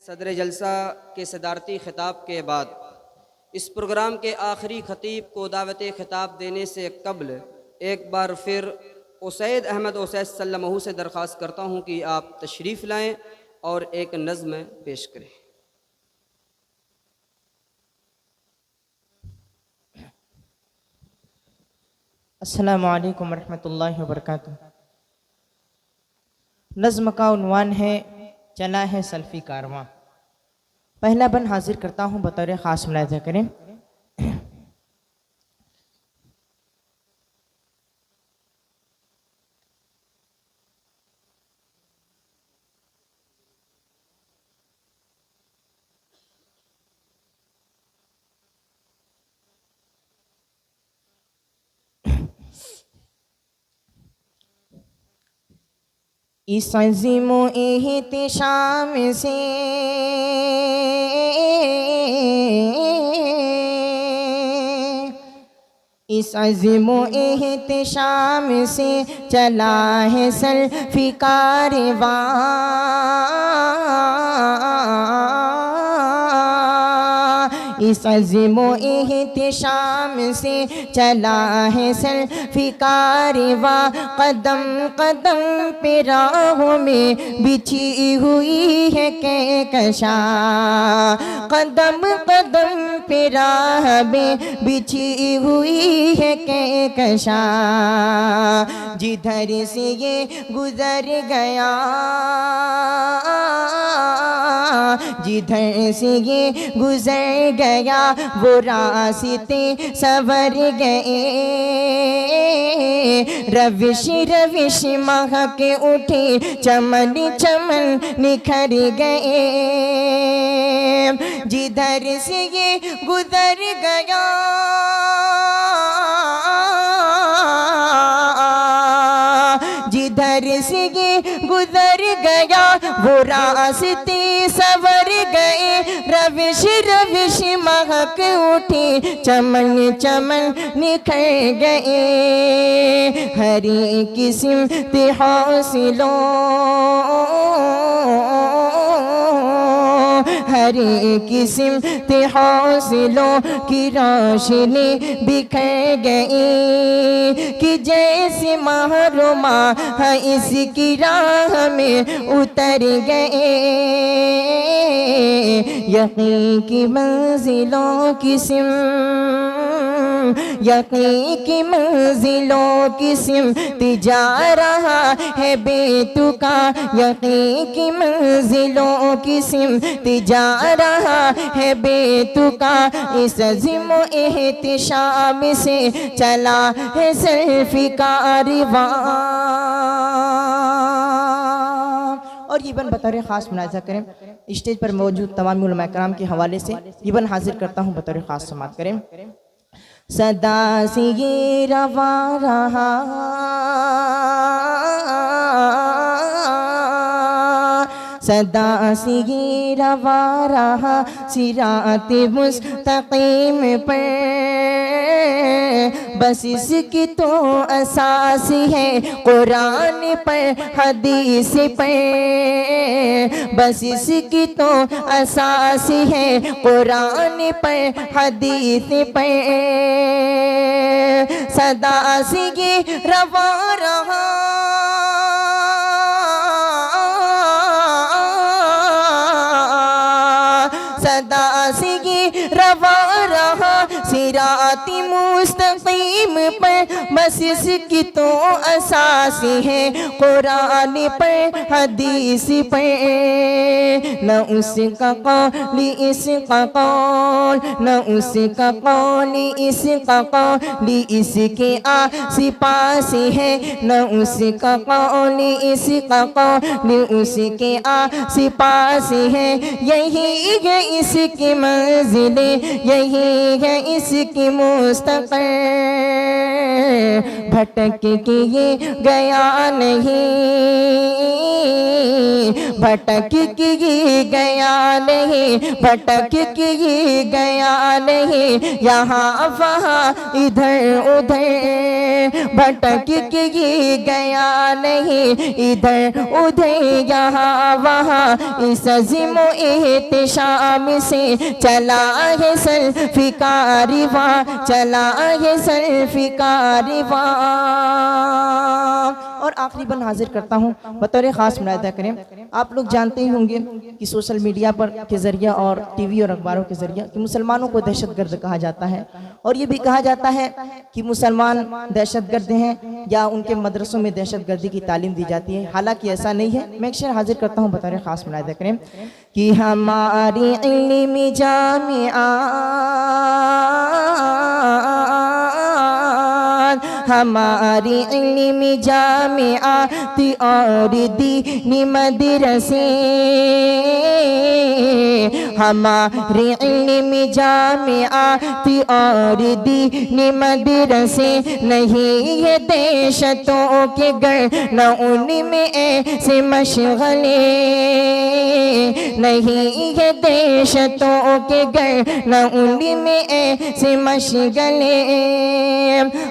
सदर जलसा के सदारती ख़िताब के बाद इस प्रोग्राम के आखिरी ख़तीब को दावत ख़िताब देने से कबल एक बार फिर उसैद अहमद उसैद सल्लमहू से दरख्वास्त करता हूँ कि आप तशरीफ़ लाएँ और एक नज़्म पेश करें। अस्सलामु अलैकुम रहमतुल्लाहि व बरकातुहू। नज़्म का उन्वान है चला है सल्फ़ी कारवां। पहला बन हाजिर करता हूँ, बतौर ख़ास मुलाहिज़ा करें। इस अज़ीमो एहतिशाम से इस अज़ीमो एहतिशाम से चला है सल्फ़ी कारवां। इस अज़ीमो एहतिशाम से चला है सल्फ़ी कारवां। कदम कदम पे राहों में बिछी हुई है कहकशा। कदम कदम पे राह में बिछी हुई है कहकशा। जिधर से ये गुज़र गया, जिधर से ये गुज़र गया, वो रास्ते सवर गए। रविश रविश महक उठे, चमन चमन निखर गए। जिधर से ये गुज़र गया, जिधर से ये गुज़र गया, वो रास्ते सवर गए। रविश रविश महक उठी, चमन चमन निखर गए। हरी किस्म ते हौसलों, हरी किस्म ते हौसलों की रोशनी बिखर गई। कि जैसे महरुमा है इसकी राह में उतर गए। यकीन की मंजिलों की सिम, यकीन की मंजिलों की सिमत जा रहा है बेतुका। यकीन की मंजिलों की सिमत जा रहा है बेतुका। इस अज़ीमो एहतिशाम से चला है सल्फ़ी कारवां। और ये बन बतौर ख़ास मुलाहिज़ा करें। स्टेज पर मौजूद तमाम उलमा कराम के हवाले से ये बन हाजिर करता हूँ, बतौर ख़ास समाअत करें। सदा से ये रवा रहा, सदा से ये रवा रहा, सिराते मुस्तक़ीम पर। बस इसकी तो असास है कुरान पर हदीस पर। बस इसकी तो असास है कुरान पर हदीस पर। सदा से ये रवा रहा, सदा से ये रवा रहा, सिराती मुस्तक़ीम पर। बस इसकी तो असास है कुरान पर हदीस पर। न उसका कौल इसका कौल, न उसका कौल इसका कौल, इसके आस पास है। न उसका कौल इसका कौल, उसके आस पास है। यही है इसकी मंजिल, यही है इसकी मुस्तक़र। भटक के ये गया नहीं, भटक के ये गया नहीं, भटक के ये गया नहीं, यहाँ वहाँ इधर उधर, भटक के ये गया नहीं, इधर उधर यहाँ वहाँ, इस अज़ीम एहतिशाम से चला है सल्फ़ी कारवां, चला है सल्फ़ी कारवां। और आखिरी बन हाजिर करता हूँ बतौर ख़ास मुलाहिज़ा करें। आप लोग जानते ही होंगे कि सोशल मीडिया पर के ज़रिए और टीवी और अखबारों के ज़रिए कि मुसलमानों को दहशतगर्द कहा जाता है, और ये भी कहा जाता है कि मुसलमान दहशतगर्द हैं या उनके मदरसों में दहशतगर्दी की तालीम दी जाती है। हालांकि ऐसा नहीं है। मैं एक शेर हाजिर करता हूँ बतौर ख़ास मुलाहिज़ा करें कि हमारी इल्मी जामिया, हमारी इल्मी जामिया और दीनी मदरसे, हमारी इल्मी जामिया और दीनी मदरसे, नहीं है दहशतों के घर न उनमें ऐसे मशगले, नहीं है दहशतों के घर न उनमें ऐसे मशगले,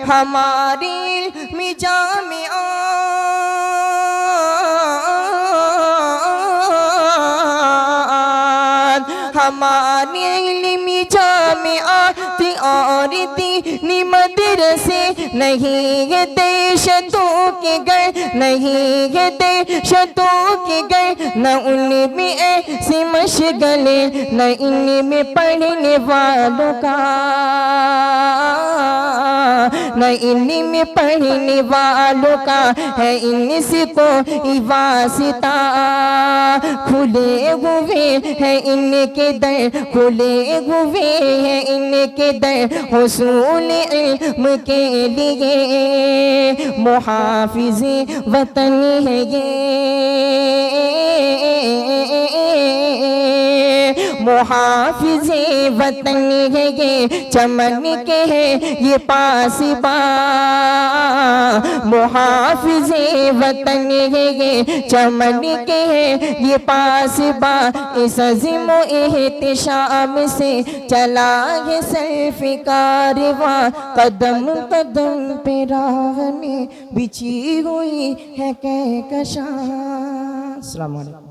हमारी इल्मी जामिया हमारी इल्मी जामिया और दीनी मदरसे, नहीं है दहशतों के घर, नहीं है दहशतों के घर न उनमें ऐसे मशगले, न इनमें पढ़ने वालों का, न इनमें पढ़ने वालों का है इनसे कोई वास्ता, खुले हुए हैं इनके दर, खुले हुए हैं इनके दर हुसूल इल्म के लिए, मुहाफिज़े वतन है ये, मुहाफिज़े वतन है ये, चमन के है ये पासिबा, मुहाफिज़े वतन है ये, चमन के है ये पासिबा, इस अज़ीम एहतिशाम से चला है सल्फ़ी कारवां, कदम कदम पे राह में बिछी हुई है कहकशां। अस्सलामु अलैकुम।